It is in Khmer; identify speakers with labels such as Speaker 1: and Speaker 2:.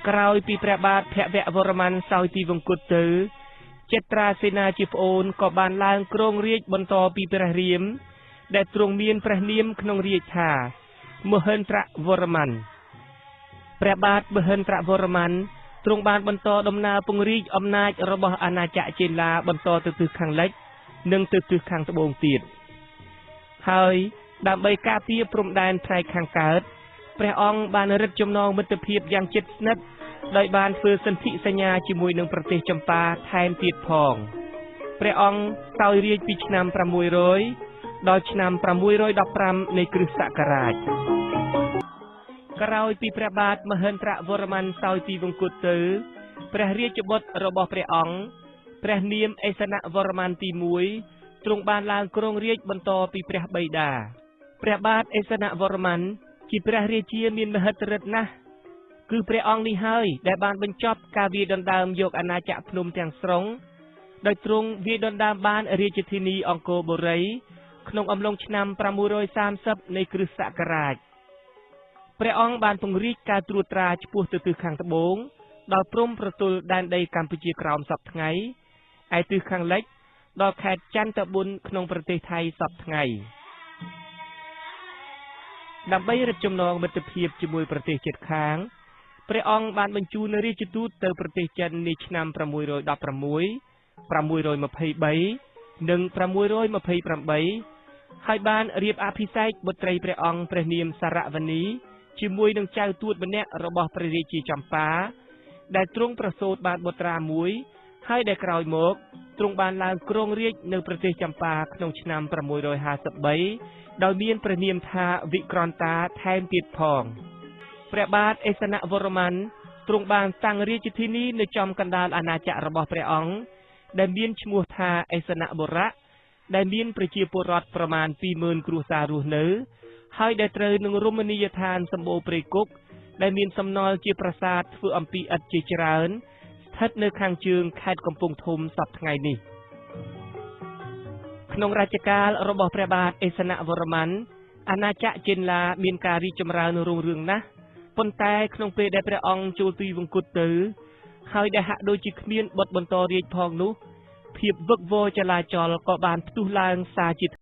Speaker 1: ក្រោយពីព្រះបាទភវវរ្ម័នសោយទីវង្គតទៅចេត្រាសេនាជាប្អូនក៏បានឡើងគ្រងរាជ្យបន្តពីព្រះរាមដែលទ្រង់មានព្រះនាមក្នុងរាជថាមហេន្ទ្រវរ្ម័នព្រះបាទមហេន្ទ្រវរ្ម័នទ្រង់បានបន្តដំណើរពង្រីកអំណាចរបស់អាណាចក្រចេនឡាបន្តទៅទិសខាងលិចនិងទៅទិសខាងត្បូងទៀតហើយដើម្បីការពារព្រំដែនផ្នែកខាងកើតព្រះអង្គបានរឹតចំណងមិត្តភាពយ៉ាងជិតស្និទ្ធដោយបានធ្វើសន្ធិសញ្ញាជាមួយនឹងប្រទេសចម្ប៉ាថែមទៀតផងព្រះអង្គសោយរាជ្យពីឆ្នាំ600ដល់ឆ្នាំ615នៃគ្រិស្តសករាជក្រោយពីព្រះបាទមហេន្ទ្រវរ្ម័នសោយទីវង្គតទៅព្រះរាជបុត្ររបស់ព្រះអង្គព្រះនាមអេសនវរ្ម័នទី1ទ្រង់បានឡើងគ្រងរាជ្យបន្តពីព្រះបិតាព្រះបាទអេសនវរ្ម័នជាព្រះរាជាមានមហិទ្ធិឫទ្ធិណាស់គឺព្រះអង្គនេះហើយដែលបានបញ្ចប់ការវាយដណ្ដើមយកអាណាចក្រភ្នំទាំងស្រុងដោយទ្រង់វាយដណ្ដើមបានរាជធានីអង្គរបូរីក្នុងអំឡុងឆ្នាំ630នៃគ្រិស្តសករាជព្រះអង្គបានពង្រីកការត្រួតត្រាឆ្ពោះទៅទិសខាងត្បូងដល់ព្រំប្រទល់ដែនដីកម្ពុជាក្រោមសពថ្ងៃឯទិសខាងលិចដល់ខេត្តចន្ទប៊ុនក្នុងប្រទេសថៃសពថ្ងៃដើម្បីរឹតចំណងមិត្តភាពជាមួយប្រទេសជិតខាងព្រះអង្គបានបញ្ជូនរាជទូតទៅប្រទេសចិននាឆ្នាំ616 623និង628ហើយបានរៀបអភិសេកបុត្រីព្រះអង្គព្រះនាមសារវនីជាមួយនឹងចៅទួតម្នាក់របស់ព្រះរាជាចម្ប៉ាដែលទ្រង់ប្រសូតបានបុត្រាមួយហើយដែលក្រោយមកទ្រង់បានឡើងគ្រងរាជ្យនៅប្រទេសចម្ប៉ាក្នុងឆ្នាំ653ដោយមានព្រះនាមថាវិក្រន្តាថែមទៀតផងព្រះបាទអេសនវរ្ម័នទ្រង់បានតាំងរាជធានីនៅចំកណ្ដាលអាណាចក្ររបស់ព្រះអង្គដែលមានឈ្មោះថាអេសនបុរៈដែលមានប្រជាពលរដ្ឋប្រមាណ 20000 គ្រួសាររស់នៅហើយដែលត្រូវនឹងរមណីយដ្ឋានសម្បូរព្រៃគុកដែលមានសំណល់ជាប្រាសាទធ្វើអំពីឥដ្ឋជាច្រើនស្ថិតនៅខាងជើងខេត្តកំពង់ធំសព្វថ្ងៃនេះក្នុងរជ្ជកាលរបស់ព្រះបាទអេសនវរ្ម័នអាណាចក្រចេនឡាមានការរីកចម្រើនរុងរឿងណាស់ប៉ុន្តែក្នុងពេលដែលព្រះអង្គចូលទីវង្គតទៅហើយដែលហាក់ដូចជាគ្មានបុត្របន្តរាជផងនោះភាពវឹកវរចលាចលក៏បានផ្ទុះឡើងសារជា